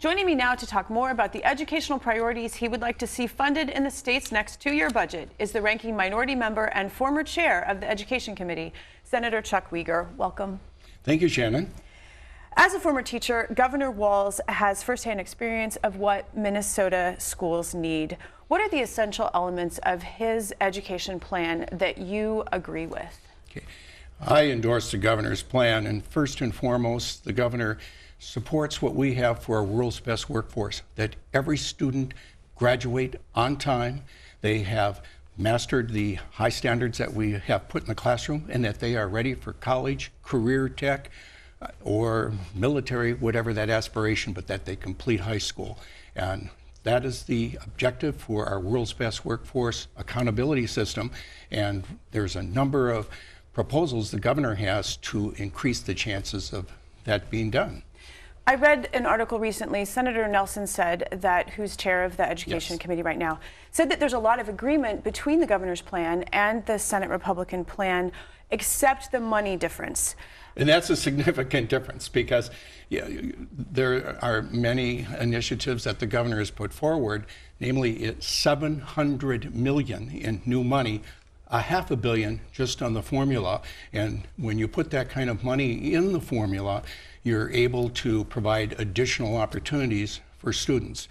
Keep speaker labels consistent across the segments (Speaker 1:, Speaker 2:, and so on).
Speaker 1: Joining me now to talk more about the educational priorities he would like to see funded in the state's next two-year budget is the ranking minority member and former chair of the Education Committee, Senator Chuck Wiger. Welcome.
Speaker 2: Thank you, Shannon.
Speaker 1: As a former teacher, Governor Walz has firsthand experience of what Minnesota schools need. What are the essential elements of his education plan that you agree with?
Speaker 2: Okay. I endorse the governor's plan, and first and foremost, the governor supports what we have for our world's best workforce, that every student graduate on time, they have mastered the high standards that we have put in the classroom, and that they are ready for college, career tech, or military, whatever that aspiration, but that they complete high school. And that is the objective for our world's best workforce accountability system. And there's a number of proposals the governor has to increase the chances of that being done.
Speaker 1: I read an article recently. Senator Nelson said that, who's chair of the Education Committee right now, said that there's a lot of agreement between the governor's plan and the Senate Republican plan, except the money difference.
Speaker 2: And that's a significant difference because there are many initiatives that the governor has put forward, namely it's $700 million in new money, $500 million just on the formula. And when you put that kind of money in the formula, you're able to provide additional opportunities for students,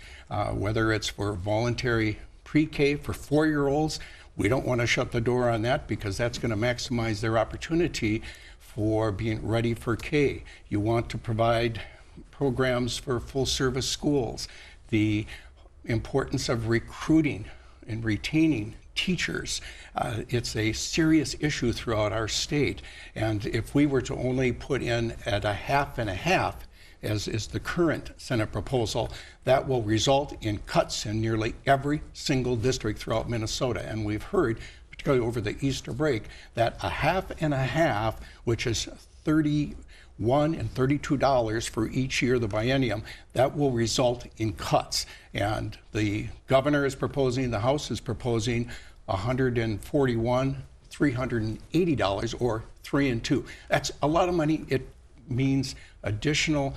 Speaker 2: whether it's for voluntary pre-K for 4-year-olds. We don't want to shut the door on that because that's going to maximize their opportunity for being ready for K. You want to provide programs for full service schools, the importance of recruiting and retaining teachers. It's a serious issue throughout our state. And if we were to only put in at a half and a half, as is the current Senate proposal, that will result in cuts in nearly every single district throughout Minnesota. And we've heard, particularly over the Easter break, that a half and a half, which is $31 and $32 for each year of the biennium, that will result in cuts. And the governor is proposing, the House is proposing $141, $380, or 3 and 2. That's a lot of money. It means additional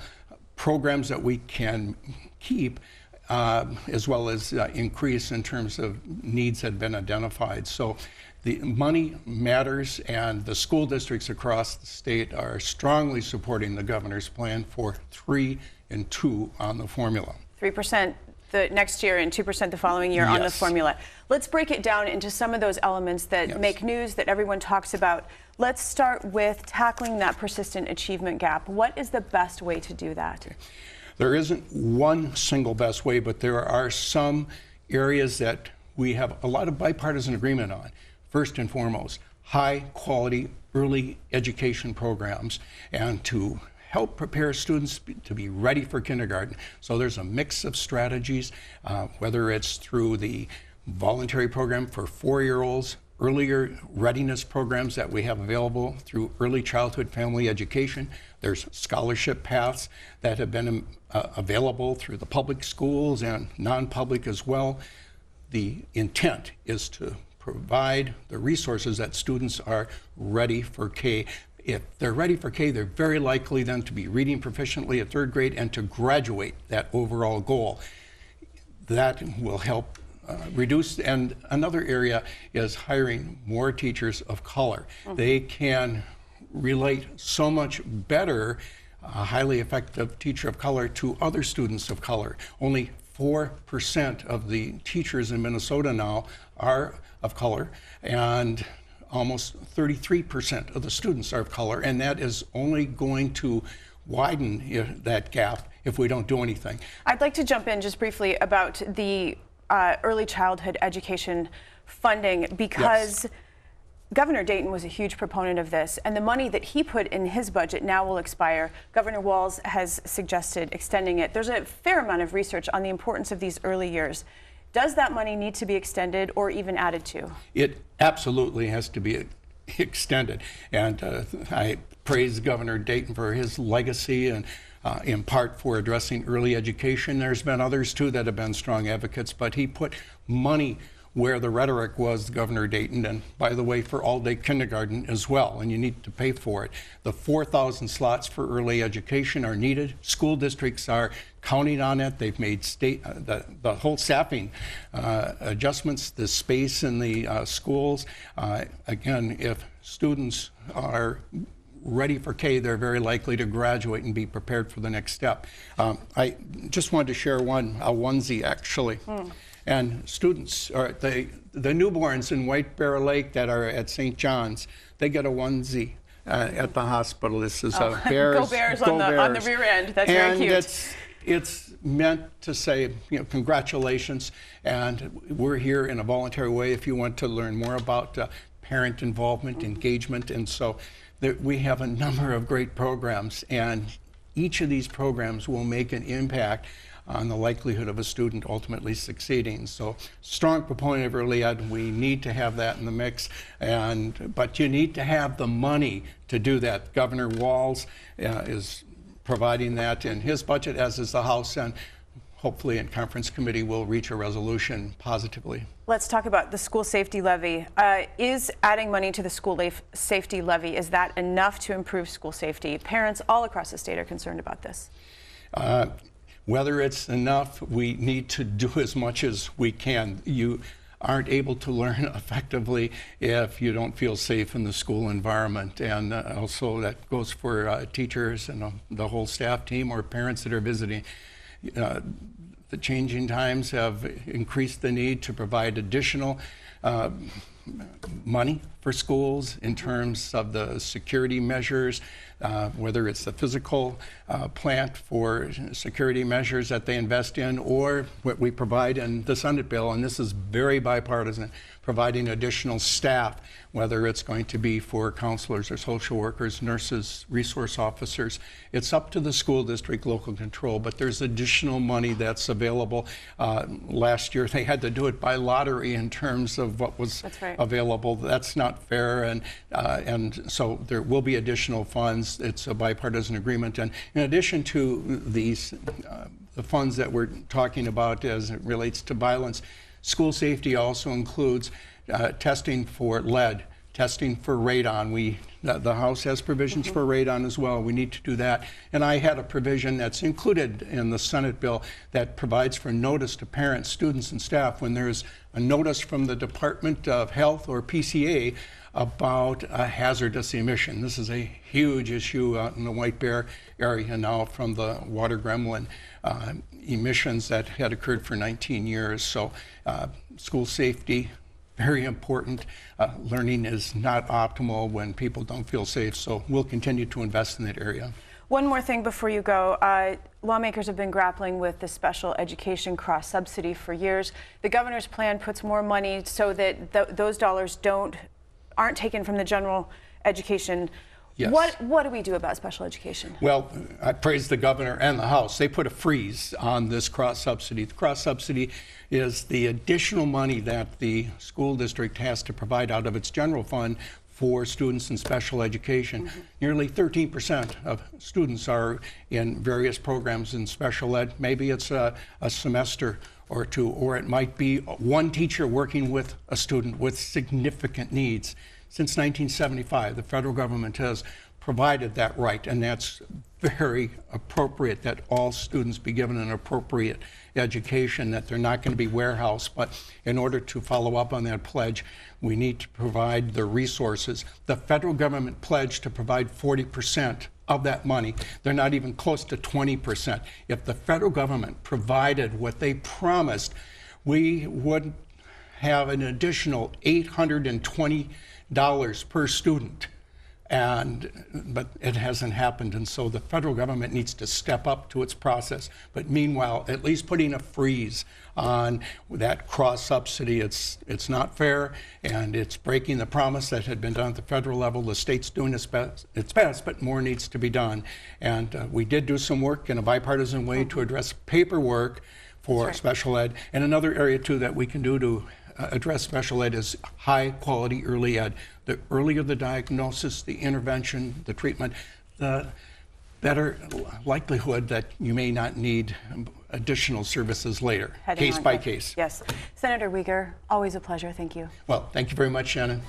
Speaker 2: programs that we can keep, as well as increase in terms of needs that have been identified. So the money matters, and the school districts across the state are strongly supporting the governor's plan for 3 and 2 on the formula.
Speaker 1: 3% the next year and 2% the following year on the formula. Let's break it down into some of those elements that make news, that everyone talks about. Let's start with tackling that persistent achievement gap. What is the best way to do that?
Speaker 2: Okay. There isn't one single best way, but there are some areas that we have a lot of bipartisan agreement on. First and foremost, high quality early education programs, and to help prepare students to be ready for kindergarten. So there's a mix of strategies, whether it's through the voluntary program for 4-year-olds, earlier readiness programs that we have available through early childhood family education. There's scholarship paths that have been available through the public schools and non-public as well. The intent is to provide the resources that students are ready for K. If they're ready for K, they're very likely then to be reading proficiently at 3rd grade and to graduate that overall goal. That will help reduce. And another area is hiring more teachers of color. They can relate so much better, a highly effective teacher of color, to other students of color. Only 4% of the teachers in Minnesota now are of color, and almost 33% of the students are of color, and that is only going to widen that gap if we don't do anything.
Speaker 1: I'd like to jump in just briefly about the early childhood education funding, because Governor Dayton was a huge proponent of this, and the money that he put in his budget now will expire. Governor Walz has suggested extending it. There's a fair amount of research on the importance of these early years. Does that money need to be extended or even added to?
Speaker 2: It absolutely has to be extended. And I praise Governor Dayton for his legacy and in part for addressing early education. There's been others too that have been strong advocates, but he put money where the rhetoric was Governor Dayton, and by the way, for all-day kindergarten as well, and you need to pay for it. The 4,000 slots for early education are needed. School districts are counting on it. They've made the whole staffing adjustments, the space in the schools. Again, if students are ready for K, they're very likely to graduate and be prepared for the next step. I just wanted to share a onesie actually. And students, or the newborns in White Bear Lake that are at St. John's, they get a onesie at the hospital. This is Bears.
Speaker 1: Go Bears, on the rear end. That's very cute.
Speaker 2: And it's meant to say, congratulations. And we're here in a voluntary way if you want to learn more about parent involvement, engagement. And so we have a number of great programs, and each of these programs will make an impact on the likelihood of a student ultimately succeeding. So, strong proponent of early ed. We need to have that in the mix, but you need to have the money to do that. Governor Walz is providing that in his budget, as is the House, and hopefully in conference committee we'll reach a resolution positively.
Speaker 1: Let's talk about the school safety levy. Is adding money to the school safety levy, is that enough to improve school safety? Parents all across the state are concerned about this.
Speaker 2: Whether it's enough, we need to do as much as we can. You aren't able to learn effectively if you don't feel safe in the school environment. And also that goes for teachers and the whole staff team or parents that are visiting. The changing times have increased the need to provide additional money for schools in terms of the security measures, whether it's the physical plant for security measures that they invest in, or what we provide in the Senate bill, and this is very bipartisan, providing additional staff, whether it's going to be for counselors or social workers, nurses, resource officers. It's up to the school district local control, but there's additional money that's available. Last year they had to do it by lottery in terms of what was available. That's not fair, and so there will be additional funds. It's a bipartisan agreement, and in addition to these, the funds that we're talking about as it relates to violence, school safety also includes testing for lead, testing for radon. The House has provisions for radon as well. We need to do that. And I had a provision that's included in the Senate bill that provides for notice to parents, students, and staff when there's a notice from the Department of Health or PCA about a hazardous emission. This is a huge issue out in the White Bear area now from the water gremlin emissions that had occurred for 19 years. So school safety, very important. Learning is not optimal when people don't feel safe, so we'll continue to invest in that area.
Speaker 1: One more thing before you go. Lawmakers have been grappling with the special education cross-subsidy for years. The governor's plan puts more money so that those dollars aren't taken from the general education.
Speaker 2: Yes.
Speaker 1: What do we do about special education?
Speaker 2: Well, I praise the governor and the House. They put a freeze on this cross-subsidy. The cross-subsidy is the additional money that the school district has to provide out of its general fund for students in special education. Nearly 13% of students are in various programs in special ed. Maybe it's a semester or two, or it might be one teacher working with a student with significant needs. Since 1975, the federal government has provided that right, and that's very appropriate that all students be given an appropriate education, that they're not going to be warehoused. But in order to follow up on that pledge, we need to provide the resources. The federal government pledged to provide 40% of that money. They're not even close to 20%. If the federal government provided what they promised, we would have an additional $820 per student, but it hasn't happened, and so the federal government needs to step up to its process. But meanwhile, at least putting a freeze on that cross-subsidy, it's not fair, and it's breaking the promise that had been done at the federal level. The state's doing its best, but more needs to be done. And we did do some work in a bipartisan way to address paperwork for special ed, and another area too that we can do to address special ed is high quality early ed. The earlier the diagnosis, the intervention, the treatment, the better likelihood that you may not need additional services later,
Speaker 1: Heading
Speaker 2: case
Speaker 1: on,
Speaker 2: by
Speaker 1: yes.
Speaker 2: case.
Speaker 1: Yes. Senator Wiger, always a pleasure. Thank you.
Speaker 2: Well, thank you very much, Shannon.